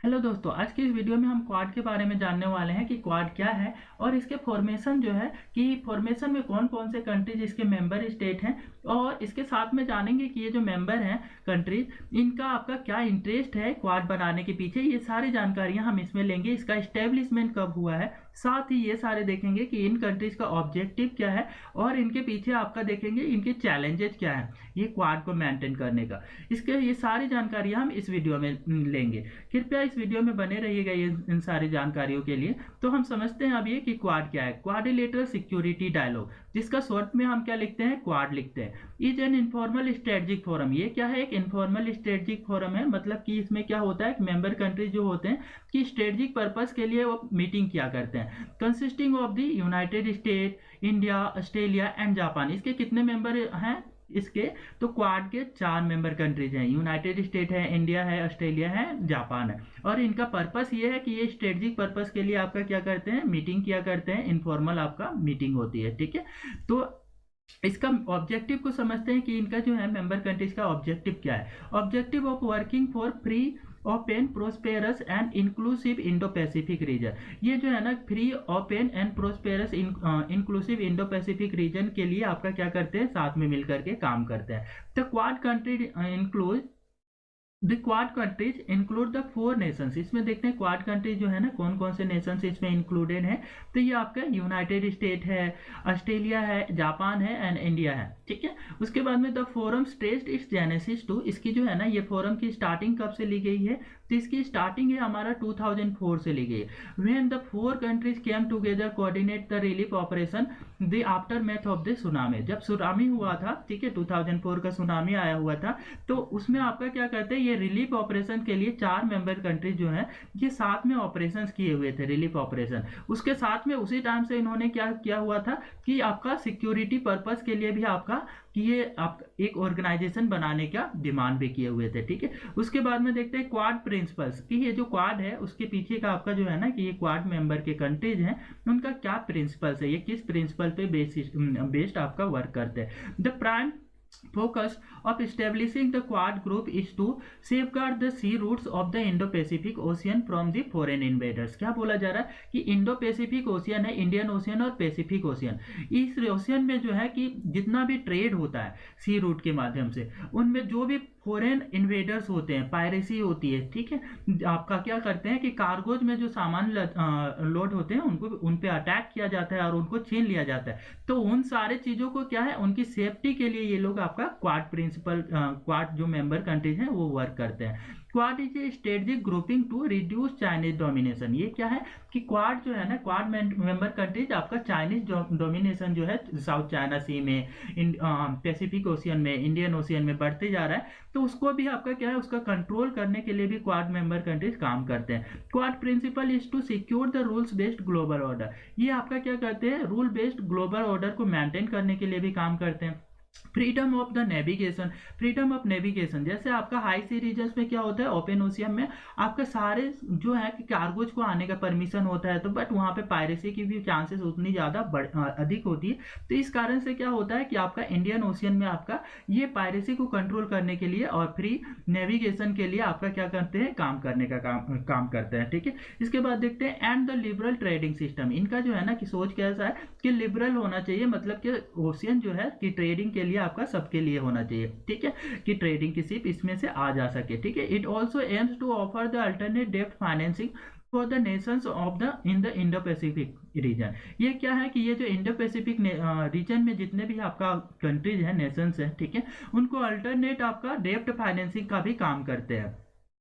Hello दोस्तों, आज की इस वीडियो में हम क्वाड के बारे में जानने वाले हैं कि क्वाड क्या है और इसके फॉर्मेशन जो है कि फॉर्मेशन में कौन कौन से कंट्रीज इसके मेंबर स्टेट हैं। और इसके साथ में जानेंगे कि ये जो मेंबर हैं कंट्रीज, इनका आपका क्या इंटरेस्ट है क्वाड बनाने के पीछे। ये सारी जानकारियां हम इसमें लेंगे। इसका इस्टेब्लिशमेंट कब हुआ है, साथ ही ये सारे देखेंगे कि इन कंट्रीज का ऑब्जेक्टिव क्या है और इनके पीछे आपका देखेंगे इनके चैलेंजेस क्या है ये क्वाड को मेंटेन करने का। इसके ये सारी जानकारियां हम इस वीडियो में लेंगे। कृपया इस वीडियो में बने रहिएगा इन सारी जानकारियों के लिए। तो हम समझते हैं अब ये कि क्वाड क्या है। क्वाड्रिलेटरल सिक्योरिटी डायलॉग, जिसका शॉर्ट में हम क्या लिखते हैं, क्वाड लिखते हैं, is an informal strategic forum. ये क्या है, एक इनफॉर्मल स्ट्रेटेजिक फोरम है। मतलब कि इसमें क्या होता है, मेंबर कंट्रीज जो होते हैं कि स्ट्रेटेजिक पर्पस के लिए वो मीटिंग किया करते हैं। Consisting of the United state, India, Australia and Japan. इसके कितने मेंबर हैं इसके, तो क्वाड के 4 मेंबर कंट्रीज हैं। यूनाइटेड स्टेट है, इंडिया है, ऑस्ट्रेलिया है, जापान है। और इनका पर्पस ये है कि ये स्ट्रेटेजिक पर्पस के लिए आपका क्या करते हैं, मीटिंग किया करते हैं। इनफॉर्मल आपका मीटिंग होती है, ठीक है। तो इसका ऑब्जेक्टिव को समझते हैं कि इनका जो है मेंबर कंट्रीज का ऑब्जेक्टिव क्या है। Objective of working for free, open, prosperous and inclusive Indo Pacific region. ये जो है ना free, open and prosperous inclusive Indo Pacific reason के लिए आपका क्या करते हैं, साथ में मिलकर के काम करते हैं। The quad country include the quad countries include the 4 Nations. इसमें देखते हैं क्वाड कंट्रीज जो है ना कौन कौन से नेशंस इसमें इंक्लूडेड है। तो ये आपका यूनाइटेड स्टेट है, ऑस्ट्रेलिया है, जापान है एंड इंडिया है, ठीक है। उसके बाद में the forum traced its genesis to. इसकी जो है ना ये फोरम की स्टार्टिंग कब से ली गई है, तो इसकी स्टार्टिंग है हमारा 2004 से ली गई है। When the 4 countries came together coordinate the relief operation the aftermath of the tsunami. जब सुनामी हुआ था, ठीक है, 2004 का सुनामी आया हुआ था, तो उसमें आपका क्या करते हैं, ये रिलीफ ऑपरेशन के लिए 4 मेंबर कंट्रीज जो है ये साथ में ऑपरेशंस किए हुए थे, रिलीफ ऑपरेशन। उसके साथ में उसी टाइम से इन्होंने क्या किया हुआ था कि आपका सिक्योरिटी पर्पस के लिए भी आपका कि ये आप एक ऑर्गेनाइजेशन बनाने का डिमांड भी किए हुए थे, ठीक है। उसके बाद में देखते हैं क्वाड प्रिंसिपल्स कि ये जो क्वाड है उसके पीछे का आपका जो है ना कि ये क्वाड मेंबर के कंट्रीज हैं उनका क्या प्रिंसिपल्स है, ये किस प्रिंसिपल पे बेस्ड आपका वर्क करते हैं। The prime focus of establishing the Quad group is to safeguard the sea routes of the Indo-Pacific Ocean from the foreign invaders। क्या बोला जा रहा है कि इंडो पैसिफिक ओशियन है, इंडियन ओशियन और पैसिफिक ओशियन। इस ओशियन में जो है कि जितना भी ट्रेड होता है सी रूट के माध्यम से, उनमें जो भी फॉरेन इन्वेडर्स होते हैं, पायरेसी होती है, ठीक है, आपका क्या करते हैं कि कार्गोज में जो सामान लोड होते हैं उनको उन पे अटैक किया जाता है और उनको छीन लिया जाता है। तो उन सारे चीजों को क्या है, उनकी सेफ्टी के लिए ये लोग आपका क्वाड प्रिंसिपल, क्वाड जो मेंबर कंट्रीज हैं वो वर्क करते हैं। Quad is a strategic grouping to reduce Chinese domination. ये क्या है कि क्वाड जो है ना, क्वाड मेंबर कंट्रीज आपका चाइनीज डोमिनेशन जो है साउथ चाइना सी में, पैसिफिक ओशियन में, इंडियन ओशियन में बढ़ते जा रहा है, तो उसको भी आपका क्या है, उसका कंट्रोल करने के लिए भी क्वाड मेंबर कंट्रीज काम करते हैं। Quad principle is to secure the rules based global order. ये आपका क्या करते हैं, रूल बेस्ड ग्लोबल ऑर्डर को मेंटेन करने के लिए भी काम करते हैं। Freedom of the navigation, freedom of navigation, जैसे आपका हाई सी रीजन में क्या होता है, ओपन ओशियन में आपका सारे जो है कि कार्गोज को आने का परमिशन होता है, तो बट वहां पे पायरेसी की भी चांसेस उतनी ज्यादा अधिक होती है। तो इस कारण से क्या होता है कि आपका इंडियन ओशियन में आपका ये पायरेसी को कंट्रोल करने के लिए और फ्री नेविगेशन के लिए आपका क्या करते हैं, काम करने का काम करते हैं, ठीक है। इसके बाद देखते हैं and the liberal trading system. इनका जो है ना कि सोच कैसा है कि लिबरल होना चाहिए, मतलब कि ओशियन जो है कि ट्रेडिंग के लिए आपका सबके लिए होना चाहिए, ठीक है, कि ट्रेडिंग की सिर्फ इसमें से आ जा सके, ठीक है। It also aims to offer the alternate depth financing for the nations of the in the Indo Pacific region. ये क्या है कि ये जो इंडो पैसिफिक रीजन में जितने भी आपका कंट्रीज है, नेशंस है, ठीक है, उनको अल्टरनेट आपका डेप्थ फाइनेंसिंग का भी काम करते हैं।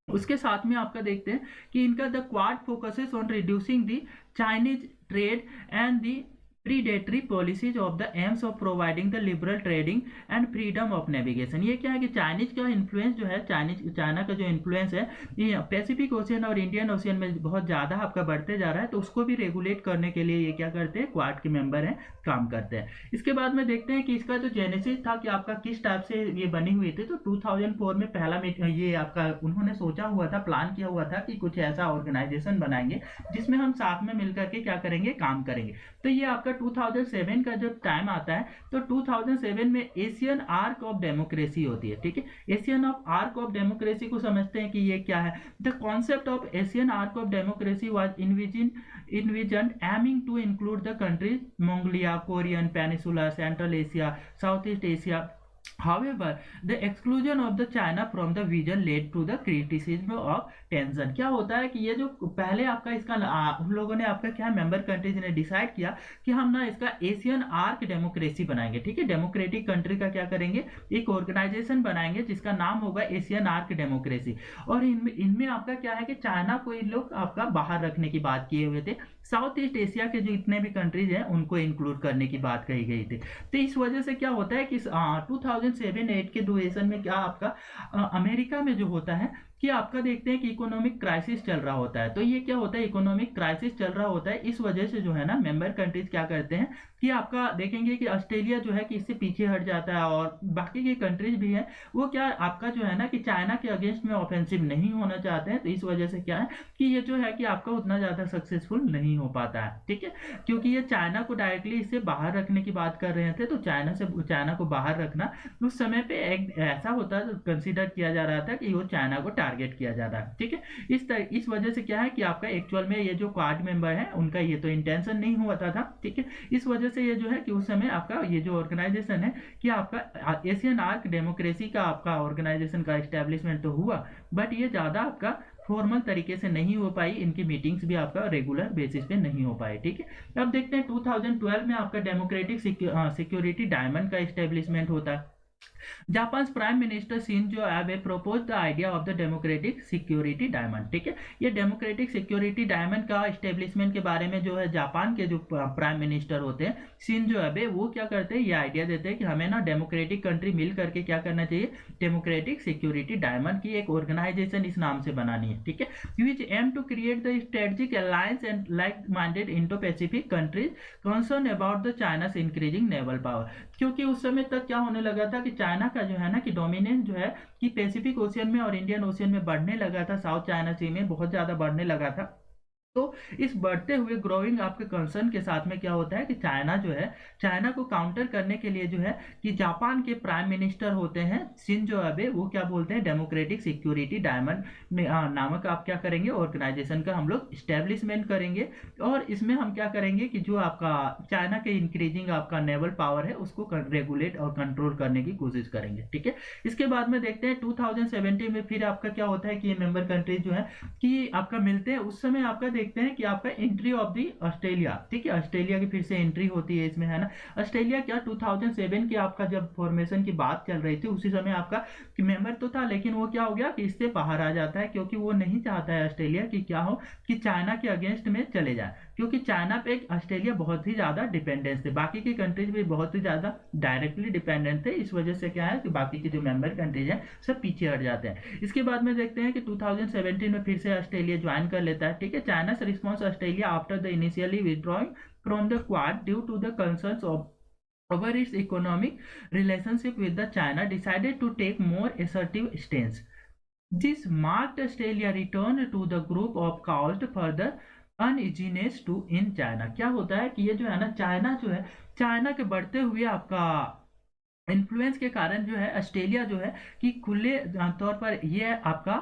उसके साथ में आपका देखते हैं कि इनका the quad focuses on reducing the Chinese trade and the predatory policies of the aims of providing the liberal trading and freedom of navigation। ये क्या है कि चाइनीज का इन्फ्लुएंस जो है, चाइना का जो इन्फ्लुएंस है ये पैसिफिक ओशियन और इंडियन ओशियन में बहुत ज़्यादा आपका बढ़ते जा रहा है, तो उसको भी रेगुलेट करने के लिए ये क्या करते हैं, क्वाड के मेंबर हैं, काम करते हैं। इसके बाद में देखते हैं कि इसका जो जेनेसिस था कि आपका किस टाइप से ये बनी हुई थी। तो 2004 में पहला ये आपका उन्होंने सोचा हुआ था, प्लान किया हुआ था कि कुछ ऐसा ऑर्गेनाइजेशन बनाएंगे जिसमें हम साथ में मिलकर के क्या करेंगे, काम करेंगे। तो ये आपका आपका 2007 का जब टाइम आता है तो 2007 में एशियन आर्क ऑफ डेमोक्रेसी होती है, ठीक है। Asian of arc of democracy को समझते हैं कि ये क्या है। The concept of Asian arc of democracy was envisioned aiming to include the countries Mongolia, Korean Peninsula, Central Asia, Southeast Asia. However, the exclusion of the China from the vision led to the criticism of tension. क्या होता है कि ये जो पहले आपका इसका उन लोगों ने आपका क्या मेंबर कंट्रीज ने डिसाइड किया कि हम ना इसका एशियन आर्क डेमोक्रेसी बनाएंगे, ठीक है। डेमोक्रेटिक कंट्री का क्या करेंगे, एक ऑर्गेनाइजेशन बनाएंगे जिसका नाम होगा एशियन आर्क डेमोक्रेसी। और इनमें आपका क्या है कि चाइना को इन लोग आपका बाहर रखने की बात किए हुए थे। साउथ ईस्ट एशिया के जो इतने भी कंट्रीज हैं उनको इंक्लूड करने की बात कही गई थी। तो इस वजह से क्या होता है कि 2007-8 के ड्यूरेशन में क्या आपका अमेरिका में जो होता है कि आपका देखते हैं कि इकोनॉमिक क्राइसिस चल रहा होता है। तो ये क्या होता है, इकोनॉमिक क्राइसिस चल रहा होता है, इस वजह से जो है ना मेंबर कंट्रीज क्या करते हैं कि आपका देखेंगे कि ऑस्ट्रेलिया जो है कि इससे पीछे हट जाता है और बाकी के कंट्रीज भी हैं वो क्या आपका जो है ना कि चाइना के अगेंस्ट में ऑफेंसिव नहीं होना चाहते हैं। तो इस वजह से क्या है कि ये जो है कि आपका उतना ज़्यादा सक्सेसफुल नहीं हो पाता है, ठीक है। क्योंकि ये चाइना को डायरेक्टली इससे बाहर रखने की बात कर रहे थे, तो चाइना को बाहर रखना उस समय पे एक ऐसा होता है कंसिडर किया जा रहा था कि वो चाइना को टारगेट किया जा रहा है, ठीक है। इस वजह से क्या है कि आपका एक्चुअल में ये जो क्वाड मेंबर है उनका ये तो इंटेंशन नहीं हुआ था, ठीक है। इस वजह से ये जो है कि उस समय आपका ये जो ऑर्गेनाइजेशन है कि आपका एशियन आर्क डेमोक्रेसी का आपका ऑर्गेनाइजेशन का एस्टेब्लिशमेंट तो हुआ, बट ये ज़्यादा आपका फॉर्मल तरीके से नहीं हो पाई, इनकी मीटिंग्स भी आपका रेगुलर बेसिस पे नहीं हो पाए, ठीक है। अब देखते हैं 2012 में आपका डेमोक्रेटिक सिक्योरिटी डायमंड का एस्टेब्लिशमेंट होता है। जापान प्राइम मिनिस्टर शिंजो एबे propose the idea of the democratic security diamond, ठीक है। ये डेमोक्रेटिक सिक्योरिटी डायमंड का एस्टेब्लिशमेंट के बारे में जो है जापान के जो प्राइम मिनिस्टर होते हैं शिंजो एबे वो क्या करते हैं, ये आइडिया देते हैं कि हमें ना डेमोक्रेटिक कंट्री मिल करके क्या करना चाहिए, डेमोक्रेटिक सिक्योरिटी डायमंड की एक ऑर्गेनाइजेशन इस नाम से बनानी है, ठीक है। Which aim to create the strategic alliance and like minded Indo Pacific countries concern about the China's increasing naval power. क्योंकि उस समय तक क्या होने लगा था कि चाइना का जो है ना कि डोमिनेंस जो है कि पैसिफिक ओशियन में और इंडियन ओशियन में बढ़ने लगा था, साउथ चाइना सी में बहुत ज़्यादा बढ़ने लगा था। तो इस बढ़ते हुए ग्रोइंग आपके कंसर्न के साथ में क्या होता है कि चाइना जो है, चाइना को काउंटर करने के लिए जो है कि जापान के प्राइम मिनिस्टर होते हैं शिंजो एबे, वो क्या बोलते हैं डेमोक्रेटिक सिक्योरिटी डायमंड नामक आप क्या करेंगे ऑर्गेनाइजेशन का हम लोग इस्टेब्लिशमेंट करेंगे। और इसमें हम क्या करेंगे कि जो आपका चाइना के इंक्रीजिंग आपका नेवल पावर है उसको रेगुलेट और कंट्रोल करने की कोशिश करेंगे, ठीक है। इसके बाद में देखते हैं 2017 में फिर आपका क्या होता है कि ये मेंबर कंट्रीज जो है कि आपका मिलते हैं। उस समय आपका देखते हैं कि आपका एंट्री ऑफ दी ऑस्ट्रेलिया, ठीक है, ऑस्ट्रेलिया की फिर से एंट्री होती है इसमें, है ना। ऑस्ट्रेलिया क्या 2007 के आपका जब फॉर्मेशन की बात चल रही थी उसी समय आपका मेंबर तो था, लेकिन वो क्या हो गया कि इससे बाहर आ जाता है क्योंकि वो नहीं चाहता है ऑस्ट्रेलिया कि क्या हो कि चाइना के अगेंस्ट में चले जाए, क्योंकि चाइना पे ऑस्ट्रेलिया बहुत ही ज़्यादा डिपेंडेंस थे, बाकी की कंट्रीज भी बहुत ही ज़्यादा डायरेक्टली डिपेंडेंट थे। इस वजह से क्या है कि बाकी के जो मेंबर कंट्रीज हैं सब पीछे हट जाते हैं। इसके बाद में देखते हैं कि 2017 में फिर से ऑस्ट्रेलिया ज्वाइन कर लेता है, ठीक है। चाइना से response Australia after the initially withdrawing from the Quad due to the concerns of over its economic relationship with the China decided to take more assertive stance. This marked Australia's return to the group of caused further uneasiness to in China. क्या होता है कि ये जो है ना China जो है, चाइना के बढ़ते हुए आपका इन्फ्लुएंस के कारण जो है ऑस्ट्रेलिया जो है कि खुले तौर पर ये आपका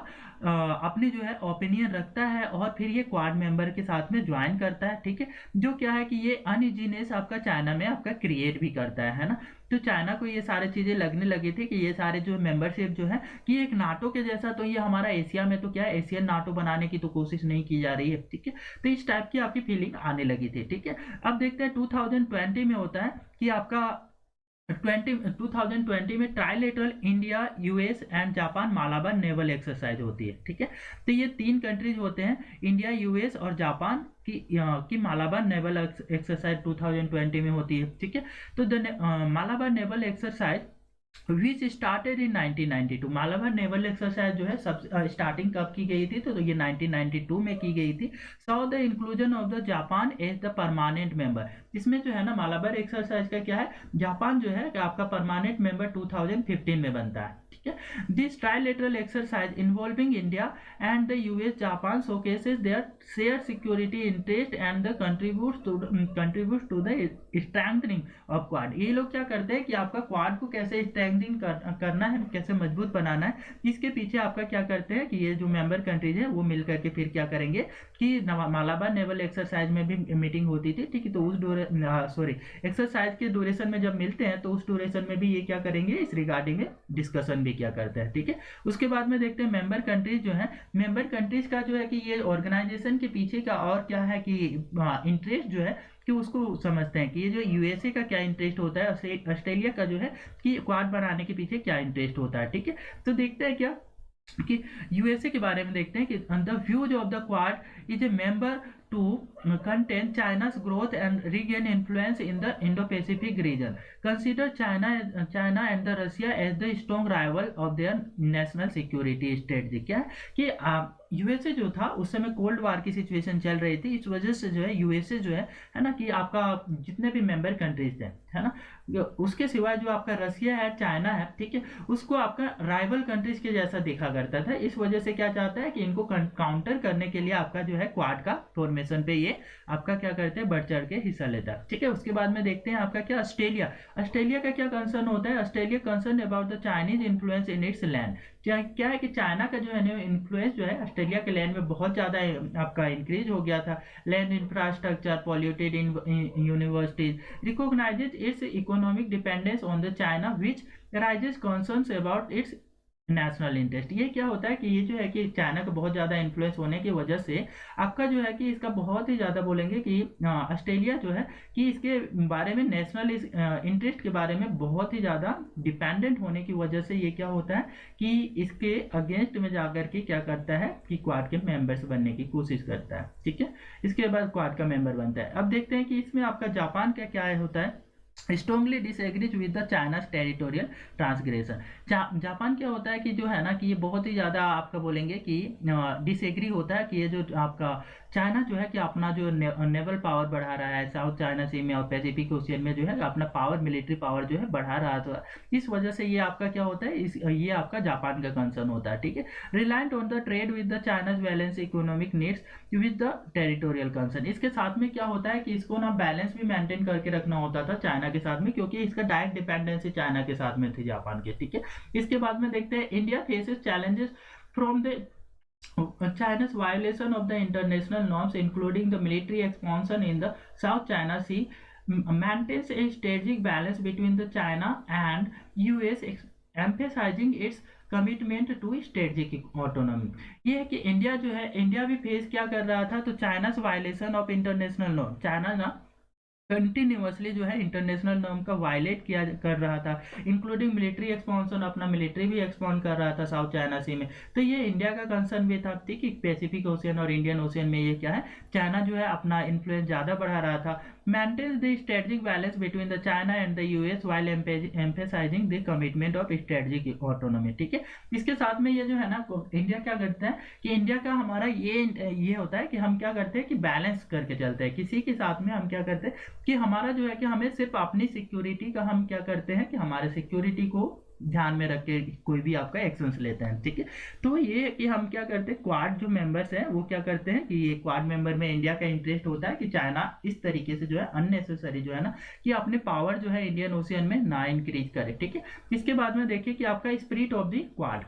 अपनी जो है ओपिनियन रखता है और फिर ये क्वाड मेंबर के साथ में ज्वाइन करता है, ठीक है। जो क्या है कि ये अनइजीनेस आपका चाइना में आपका क्रिएट भी करता है ना। तो चाइना को ये सारी चीज़ें लगने लगी थी कि ये सारे जो मेंबरशिप जो है कि एक नाटो के जैसा, तो ये हमारा एशिया में तो क्या है एशियन नाटो बनाने की तो कोशिश नहीं की जा रही है, ठीक है। तो इस टाइप की आपकी फीलिंग आने लगी थी, ठीक है। अब देखते हैं 2020 में होता है कि आपका 2020 में trilateral India US and Japan Malabar naval exercise होती है, ठीक है। तो ये तीन कंट्रीज होते हैं, इंडिया यूएस और जापान की मालाबार नेवल एक्सरसाइज 2020 में होती है, ठीक है। तो Malabar naval exercise which started in 1992। Malabar naval exercise जो है सब स्टार्टिंग कब की गई थी, तो ये 1992 में की गई थी। So the inclusion of the Japan as the permanent member. इसमें जो है ना मालाबार एक्सरसाइज का क्या है, जापान जो है कि आपका परमानेंट मेंबर 2015 में बनता है, ठीक है। This trilateral exercise involving India and the US Japan showcases their share security interest and the contribute to the strengthening of Quad. ये लोग क्या करते हैं कि आपका क्वाड को कैसे स्ट्रेंथनिंग करना है, कैसे मजबूत बनाना है, इसके पीछे आपका क्या करते हैं कि ये जो मेंबर कंट्रीज है वो मिल करके फिर क्या करेंगे कि मालाबार नेवल एक्सरसाइज में भी मीटिंग होती थी, ठीक है। तो उस एक्सरसाइज के ड्यूरेशन में जब मिलते हैं तो उस ड्यूरेशन में भी ये क्या करेंगे, इस रिगार्डिंग डिस्कशन भी क्या करते हैं, ठीक है। उसके बाद में देखते हैं मेंबर कंट्रीज जो है, मेंबर कंट्रीज का जो है कि ये ऑर्गेनाइजेशन के पीछे का और क्या है कि इंटरेस्ट जो है कि उसको समझते हैं कि ये जो यूएसए का क्या इंटरेस्ट होता है, ऑस्ट्रेलिया का जो है कि क्वाड बनाने के पीछे क्या इंटरेस्ट होता है, ठीक है। तो देखते हैं क्या कि यूएसए के बारे में देखते हैं कि the views of the quad is A member to contain China's growth and regain influence in the Indo-Pacific region. Consider China and the Russia as the strong rival of their national security strategy. क्या है कि USA जो था उस समय cold war की situation चल रही थी, इस वजह से जो है यूएसए जो है ना कि आपका जितने भी मेंबर कंट्रीज थे, है ना, उसके सिवाय जो आपका रसिया है, चाइना है, ठीक है, उसको आपका राइवल कंट्रीज के जैसा देखा करता था। इस वजह से क्या चाहता है कि इनको काउंटर करने के लिए आपका जो है क्वाड का फॉर्मेशन पे ये आपका क्या करते हैं, बढ़ चढ़ के हिस्सा लेता है, ठीक है। उसके बाद में देखते हैं आपका क्या ऑस्ट्रेलिया का क्या कंसर्न होता है। Australia concern about the Chinese influence in its land. क्या है कि चाइना का जो है इन्फ्लुएंस जो है ऑस्ट्रेलिया के लैंड में बहुत ज़्यादा आपका इंक्रीज हो गया था। Land infrastructure, polluted universities, recognises it's economic dependence on the China which rises concerns about it's national interest. ये क्या होता है कि ये जो है कि चाइना का बहुत ज़्यादा इन्फ्लुएंस होने की वजह से आपका जो है कि इसका बहुत ही ज़्यादा बोलेंगे कि ऑस्ट्रेलिया जो है कि इसके बारे में नेशनल इंटरेस्ट के बारे में बहुत ही ज़्यादा डिपेंडेंट होने की वजह से ये क्या होता है कि इसके अगेंस्ट में जाकर के क्या करता है कि क्वाड के मेंबर्स बनने की कोशिश करता है, ठीक है। इसके बाद क्वाड का मेंबर बनता है। अब देखते हैं कि इसमें आपका जापान का क्या होता है। Strongly disagrees with the China's territorial transgression. Japan क्या होता है कि जो है ना कि ये बहुत ही ज़्यादा आपका बोलेंगे कि डिसएग्री होता है कि ये जो आपका चाइना जो है कि अपना जो नेवल पावर बढ़ा रहा है साउथ चाइना सी में और पैसिफिक ओशियन में जो है अपना पावर, मिलिट्री पावर जो है बढ़ा रहा था। इस वजह से ये आपका क्या होता है, ये आपका जापान का कंसर्न होता है, ठीक है। Reliant on the trade with the China's balance economic needs with the territorial concern. इसके साथ में क्या होता है कि इसको ना बैलेंस भी मेंटेन करके रखना होता था चाइना के साथ में, क्योंकि इसका डायरेक्ट डिपेंडेंसी चाइना के साथ में थी जापान के, ठीक है। इसके बाद में देखते हैं India faces challenges from the China's violation of the international norms, including the military expansion in the South China Sea, maintains a strategic balance between the China and US, emphasizing its commitment to strategic autonomy. ये है कि India जो है, India भी face क्या कर रहा था, तो चाइना's violation of international norm, China ना कंटिन्यूसली जो है इंटरनेशनल नॉर्म का वायलेट किया कर रहा था, इंक्लूडिंग मिलिट्री एक्सपांशन, अपना मिलिट्री भी एक्सपांड कर रहा था साउथ चाइना सी में। तो ये इंडिया का कंसर्न भी था, ठीक है। पैसिफिक ओशियन और इंडियन ओशियन में ये क्या है, चाइना जो है अपना इन्फ्लुएंस ज़्यादा बढ़ा रहा था। maintains the strategic balance between the China and the US while emphasizing the commitment of strategic autonomy, ठीक है। इसके साथ में ये जो है ना इंडिया क्या करता है कि इंडिया का हमारा ये होता है कि हम क्या करते हैं कि बैलेंस करके चलते हैं। किसी के साथ में हम क्या करते हैं कि हमारा जो है कि हमें सिर्फ अपनी सिक्योरिटी का हम क्या करते हैं कि हमारे सिक्योरिटी को ध्यान में रख के कोई भी आपका एक्शंस लेते हैं, ठीक है। तो ये कि हम क्या करते हैं, क्वाड जो मेंबर्स हैं वो क्या करते हैं कि ये क्वाड मेंबर में इंडिया का इंटरेस्ट होता है कि चाइना इस तरीके से जो है अननेसेसरी जो है ना कि अपने पावर जो है इंडियन ओशियन में ना इंक्रीज करे, ठीक है। इसके बाद में देखिए कि आपका स्पिरिट ऑफ द क्वाड,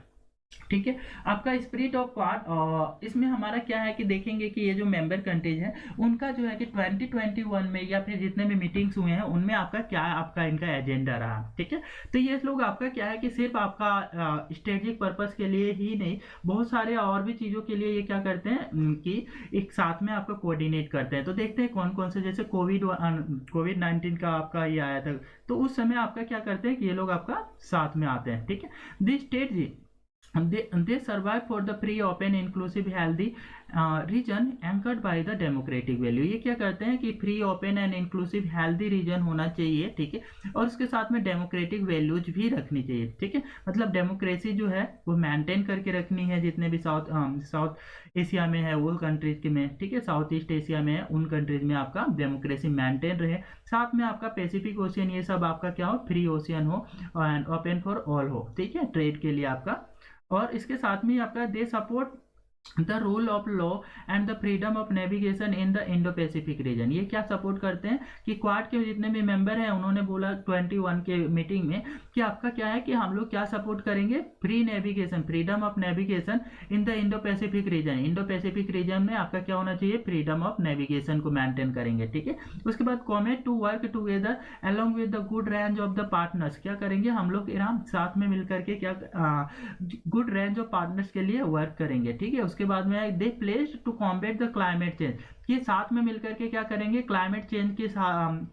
ठीक है। आपका स्पिरिट ऑफ क्वाड, इसमें हमारा क्या है कि देखेंगे कि ये जो मेंबर कंट्रीज है उनका जो है कि 2021 में या फिर जितने भी मीटिंग्स हुए हैं उनमें आपका क्या आपका इनका एजेंडा रहा, ठीक है। तो ये लोग आपका क्या है कि सिर्फ आपका स्ट्रेटेजिक पर्पस के लिए ही नहीं, बहुत सारे और भी चीज़ों के लिए ये क्या करते हैं कि एक साथ में आपका कोऑर्डिनेट करते हैं। तो देखते हैं कौन कौन से, जैसे कोविड-19 का आपका ये आया था, तो उस समय आपका क्या करते हैं कि ये लोग आपका साथ में आते हैं, ठीक है। This state they survive for the free, open, inclusive, healthy region anchored by the democratic value। ये क्या करते हैं कि free, open and inclusive, healthy region होना चाहिए, ठीक है, और उसके साथ में डेमोक्रेटिक वैल्यूज भी रखनी चाहिए, ठीक है। मतलब डेमोक्रेसी जो है वो मेंटेन करके रखनी है, जितने भी साउथ एशिया में है वो कंट्रीज के में, ठीक है, साउथ ईस्ट एशिया में है उन कंट्रीज में आपका डेमोक्रेसी मेंटेन रहे। साथ में आपका पैसिफिक ओशियन ये सब आपका क्या हो, फ्री ओशियन हो एंड ओपन फॉर ऑल हो, ठीक है, ट्रेड के लिए आपका। और इसके साथ में आपका they support the rule of law and the freedom of navigation in the Indo Pacific region. ये क्या सपोर्ट करते हैं कि क्वाड के जितने भी मेंबर हैं उन्होंने बोला 21 के मीटिंग में कि आपका क्या है कि हम लोग क्या सपोर्ट करेंगे, free navigation, freedom of navigation in the Indo Pacific region. Indo Pacific region में आपका क्या होना चाहिए, फ्रीडम ऑफ नेविगेशन को मेंटेन करेंगे, ठीक है। उसके बाद commit to work together along with the good range of the partners. क्या करेंगे हम लोग ईरान साथ में मिलकर के क्या गुड रेंज ऑफ पार्टनर्स के लिए वर्क करेंगे, ठीक है। उसके बाद में they placed to combat the climate change, कि साथ में मिलकर के क्या करेंगे, क्लाइमेट चेंज के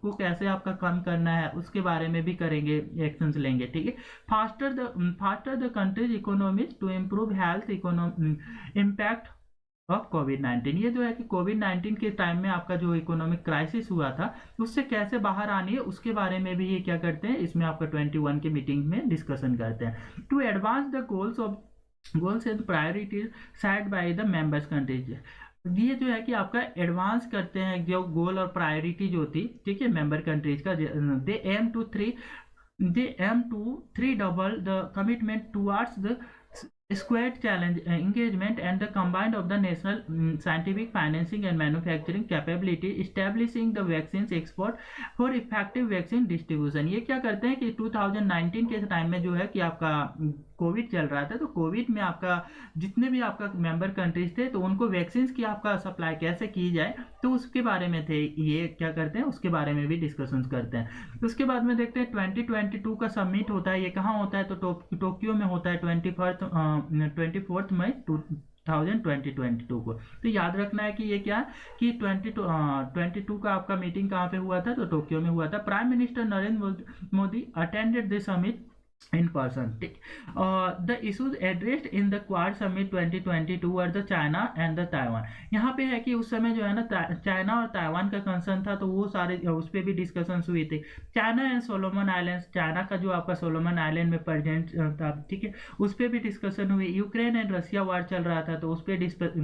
को कैसे आपका कम करना है उसके बारे में भी करेंगे, एक्शंस लेंगे, ठीक है। Faster the countries economies to improve health impact of कोविड-19। ये जो है कि कोविड-19 के टाइम में आपका जो इकोनॉमिक क्राइसिस हुआ था उससे कैसे बाहर आनी है उसके बारे में भी ये क्या करते हैं, इसमें आपका 21 के मीटिंग में डिस्कशन करते हैं। To advance the goals and priorities set by the members countries. ये जो है कि आपका एडवांस करते हैं जो गोल और प्रायोरिटी जो थी, ठीक है, मेंबर कंट्रीज का। They aim to three double the commitment towards the squared challenge engagement and the combined of the national scientific financing and manufacturing capability establishing the vaccines export for effective vaccine distribution। ये क्या करते हैं कि 2019 के time में जो है कि आपका कोविड चल रहा था, तो कोविड में आपका जितने भी आपका मेंबर कंट्रीज थे तो उनको वैक्सीन की आपका सप्लाई कैसे की जाए तो उसके बारे में थे, ये क्या करते हैं उसके बारे में भी डिस्कशन करते हैं। उसके बाद में देखते हैं 2022 का समिट होता है, ये कहाँ होता है तो टोक्यो में होता है 24 मई 2022 को। तो याद रखना है कि ये क्या कि 22 का आपका मीटिंग कहाँ पे हुआ था तो टोक्यो में हुआ था। Prime minister Narendra Modi attended the summit in person, ठीक। The issues addressed in the Quad Summit 2022 were the China and the Taiwan। यहाँ पे है कि उस समय जो है ना चाइना और ताइवान का कंसर्न था तो वो सारे उस पर भी डिस्कशन हुई थी। China and Solomon islands, China का जो आपका सोलोमन आइलैंड में प्रेजेंट था, ठीक है, उस पर भी डिस्कशन हुई। यूक्रेन एंड रशिया वार चल रहा था तो उस पर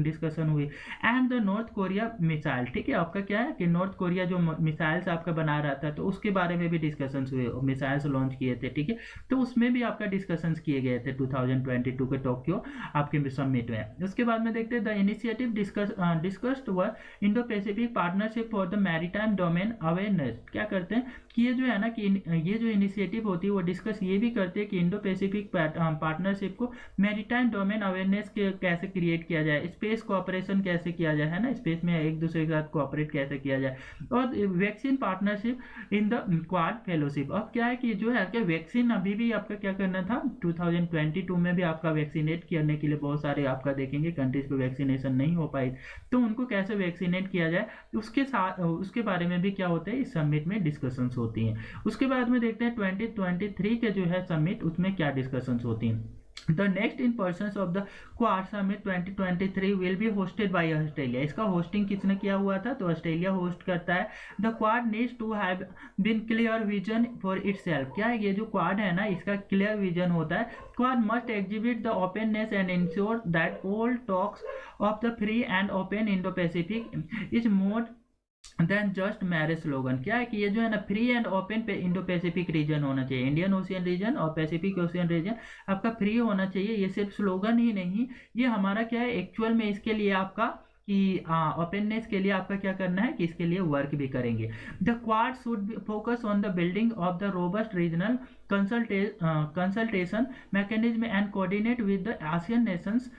डिस्कशन हुई। And the north Korea missile, ठीक है, आपका क्या है कि नॉर्थ कोरिया जो मिसाइल्स आपका बना रहा था तो उसके बारे में भी डिस्कशन हुए, मिसाइल्स लॉन्च किए थे, ठीक है, तो उसमें भी आपका डिस्कशंस किए गए थे 2022 के टोक्यो आपके समिट में। उसके बाद में देखते हैं the initiative discussed were Indo Pacific partnership for the maritime domain awareness. क्या करते हैं कि ये जो है ना कि ये जो इनिशिएटिव होती है वो डिस्कस ये भी करते हैं कि इंडो पैसिफिक पार्टनरशिप को मैरीटाइम डोमेन अवेयरनेस के कैसे क्रिएट किया जाए, स्पेस कोऑपरेशन कैसे किया जाए, है ना, स्पेस में एक दूसरे के साथ कोऑपरेट कैसे किया जाए, और vaccine partnership in the quad fellowship. अब क्या है कि जो है कि वैक्सीन अभी भी आपका क्या करना था 2022 में भी आपका वैक्सीनेट करने के लिए बहुत सारे आपका देखेंगे कंट्रीज पे वैक्सीनेशन नहीं हो पाई, तो उनको कैसे वैक्सीनेट किया जाए उसके साथ उसके बारे में भी क्या होता है इस समिट में डिस्कशंस होती हैं। उसके बाद में देखते हैं 2023 के जो है समिट उसमें क्या डिस्कशंस होती हैं। The next in persons of the Quad Summit 2023 will be hosted by Australia। इसका होस्टिंग किसने किया हुआ था तो ऑस्ट्रेलिया होस्ट करता है। The Quad needs to have been clear vision for itself। क्या है ये जो क्वाड है ना इसका क्लियर विजन होता है। Quad must exhibit the openness and ensure that all talks of the free and open Indo-Pacific is more than just marriage slogan. क्या है कि ये जो है ना फ्री एंड ओपन पे इंडो पैसिफिक रीजन होना चाहिए, इंडियन ओशियन रीजन और पैसिफिक ओशियन रीजन आपका फ्री होना चाहिए। ये सिर्फ स्लोगन ही नहीं, ये हमारा क्या है एक्चुअल में इसके लिए आपका कि ओपननेस के लिए आपका क्या करना है कि इसके लिए वर्क भी करेंगे। The quad should focus on the building of the robust regional consultation mechanism and coordinate with the ASEAN Nations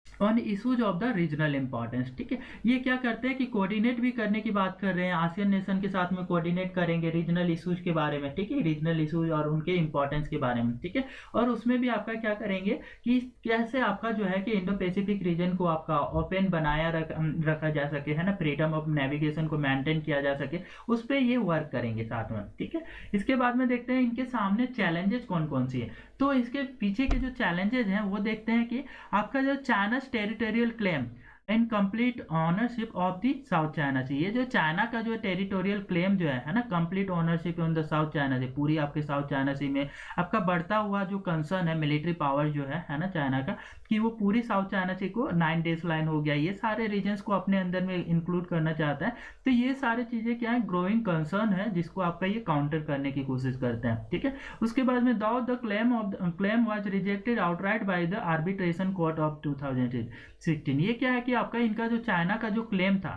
on issues of the regional importance. ठीक है, ये क्या करते हैं कि कोऑर्डिनेट भी करने की बात कर रहे हैं, आसियन नेशन के साथ में कोऑर्डिनेट करेंगे रीजनल इशूज के बारे में, ठीक है, रीजनल इशूज और उनके इंपॉर्टेंस के बारे में, ठीक है, और उसमें भी आपका क्या करेंगे कि कैसे आपका जो है कि इंडो पैसिफिक रीजन को आपका ओपन बनाया रखा जा सके, है ना, फ्रीडम ऑफ नेविगेशन को मेंटेन किया जा सके, उस पर ये वर्क करेंगे साथ में। ठीक है, इसके बाद में देखते हैं इनके सामने चैलेंजेस कौन कौन सी है। तो इसके पीछे के जो चैलेंजेज हैं वो देखते हैं कि आपका जो China's territorial claim and complete ownership of the South China Sea, ये जो चाइना का जो टेरिटोरियल क्लेम जो है ना, complete ownership on the South China Sea, पूरी आपके साउथ चाइना सी में आपका बढ़ता हुआ जो कंसर्न है मिलिट्री पावर जो है ना चाइना का, कि वो पूरी साउथ चाइना सी को 9 डेज लाइन हो गया, ये सारे रीजन्स को अपने अंदर में इंक्लूड करना चाहता है। तो ये सारी चीजें क्या है, ग्रोइंग कंसर्न है जिसको आपका ये काउंटर करने की कोशिश करते हैं, ठीक है। उसके बाद में the claim was rejected outright by the arbitration court of 2016। ये क्या है कि आपका इनका जो चाइना का जो क्लेम था,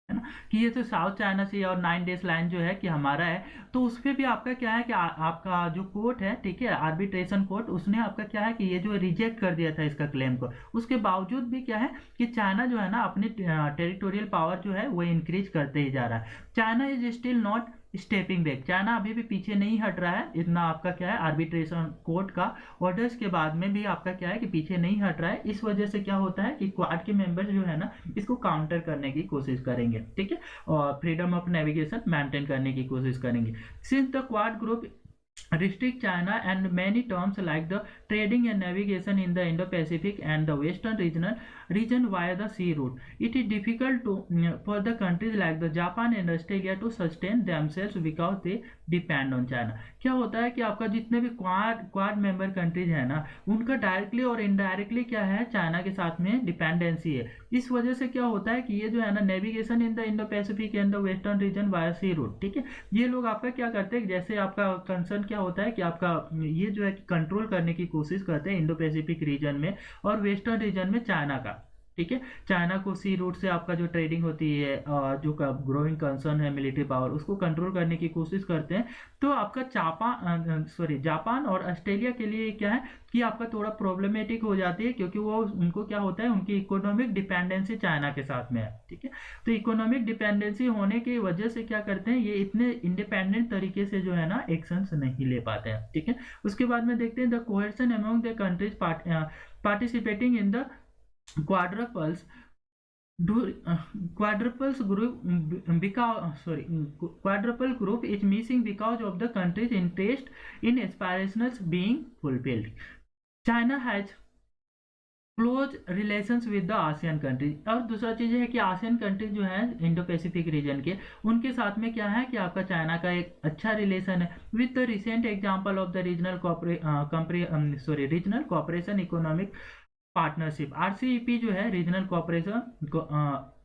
है ना, कि ये तो साउथ चाइना सी और 9 डेज लाइन जो है कि हमारा है, तो उस पर भी आपका क्या है कि आपका जो कोर्ट है, ठीक है, आर्बिट्रेशन कोर्ट, उसने आपका क्या है कि ये जो रिजेक्ट कर दिया था इसका क्लेम को। उसके बावजूद भी क्या है कि चाइना जो है ना अपनी टेरिटोरियल पावर जो है वो इंक्रीज करते ही जा रहा है। China is still not stepping back, China अभी भी पीछे नहीं हट रहा है इतना, आपका क्या है आर्बिट्रेशन कोर्ट का ऑर्डर्स के बाद में भी आपका क्या है कि पीछे नहीं हट रहा है। इस वजह से क्या होता है कि क्वाड के मेंबर्स जो है ना इसको काउंटर करने की कोशिश करेंगे, ठीक है, और फ्रीडम ऑफ नेविगेशन मेंटेन करने की कोशिश करेंगे। Since the quad group restrict China and many terms like the trading and navigation in the Indo-Pacific and the Western region via the sea route, it is difficult for the countries like the Japan and Australia to sustain themselves because they depend on China। क्या होता है कि आपका जितने भी quad member countries है ना, उनका डायरेक्टली और इनडायरेक्टली क्या है चाइना के साथ में डिपेंडेंसी है। इस वजह से क्या होता है कि ये जो है ना navigation in the Indo Pacific and the western region via sea route, ठीक है, ये लोग आपका क्या करते हैं, जैसे आपका कंसर्न क्या होता है कि आपका ये जो है कंट्रोल करने की कोशिश करते हैं इंडो पैसिफिक रीजन में और वेस्टर्न रीजन में चाइना का, ठीक है, चाइना को सी रूट से आपका जो ट्रेडिंग होती है जो ग्रोइंग कंसर्न है मिलिट्री पावर, उसको कंट्रोल करने की कोशिश करते हैं। तो आपका जापान और ऑस्ट्रेलिया के लिए क्या है कि आपका थोड़ा प्रॉब्लमेटिक हो जाती है, क्योंकि वो उनको क्या होता है उनकी इकोनॉमिक डिपेंडेंसी चाइना के साथ में है, ठीक है। तो इकोनॉमिक डिपेंडेंसी होने की वजह से क्या करते हैं, ये इतने इंडिपेंडेंट तरीके से जो है ना एक्शंस नहीं ले पाते हैं, ठीक है। उसके बाद में देखते हैं the coherence among the countries participating in the quadruples quadruples quadruple group is missing because of the country's interest in aspirations being fulfilled। China has close relations with the ASEAN countries. और दूसरा चीज है कि ASEAN countries जो है Indo Pacific reason के, उनके साथ में क्या है कि आपका चाइना का एक अच्छा रिलेशन है। With the recent example of the regional cooperation economic partnership, RCEP जो है रीजनल कॉपरेशन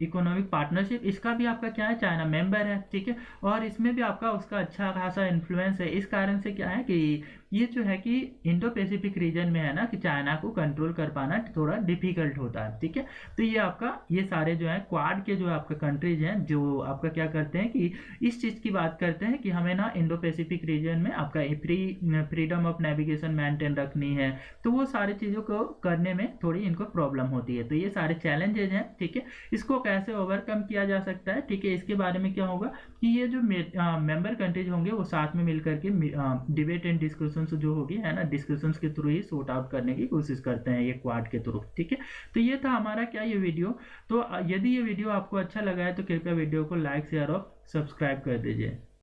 इकोनॉमिक पार्टनरशिप, इसका भी आपका क्या है चाइना मेंबर है, ठीक है, और इसमें भी आपका उसका अच्छा खासा इन्फ्लुएंस है। इस कारण से क्या है कि ये जो है कि इंडो पैसिफिक रीजन में है ना कि चाइना को कंट्रोल कर पाना थोड़ा डिफिकल्ट होता है, ठीक है। तो ये आपका ये सारे जो है क्वाड के जो आपका कंट्रीज हैं जो आपका क्या करते हैं कि इस चीज की बात करते हैं कि हमें ना इंडो पैसिफिक रीजन में आपका फ्रीडम ऑफ नेविगेशन मेंटेन रखनी है, तो वो सारी चीजों को करने में थोड़ी इनको प्रॉब्लम होती है। तो ये सारे चैलेंजेज हैं, ठीक है, इसको कैसे ओवरकम किया जा सकता है, ठीक है, इसके बारे में क्या होगा कि ये जो मेंबर कंट्रीज होंगे वो साथ में मिलकर के डिबेट एंड डिस्कशंस जो होगी है ना, डिस्कशंस के थ्रू ही सॉर्ट आउट करने की कोशिश करते हैं ये क्वाड के थ्रू, ठीक है। तो ये था हमारा क्या ये वीडियो। तो यदि ये वीडियो आपको अच्छा लगा है तो कृपया वीडियो को लाइक शेयर और सब्सक्राइब कर दीजिए।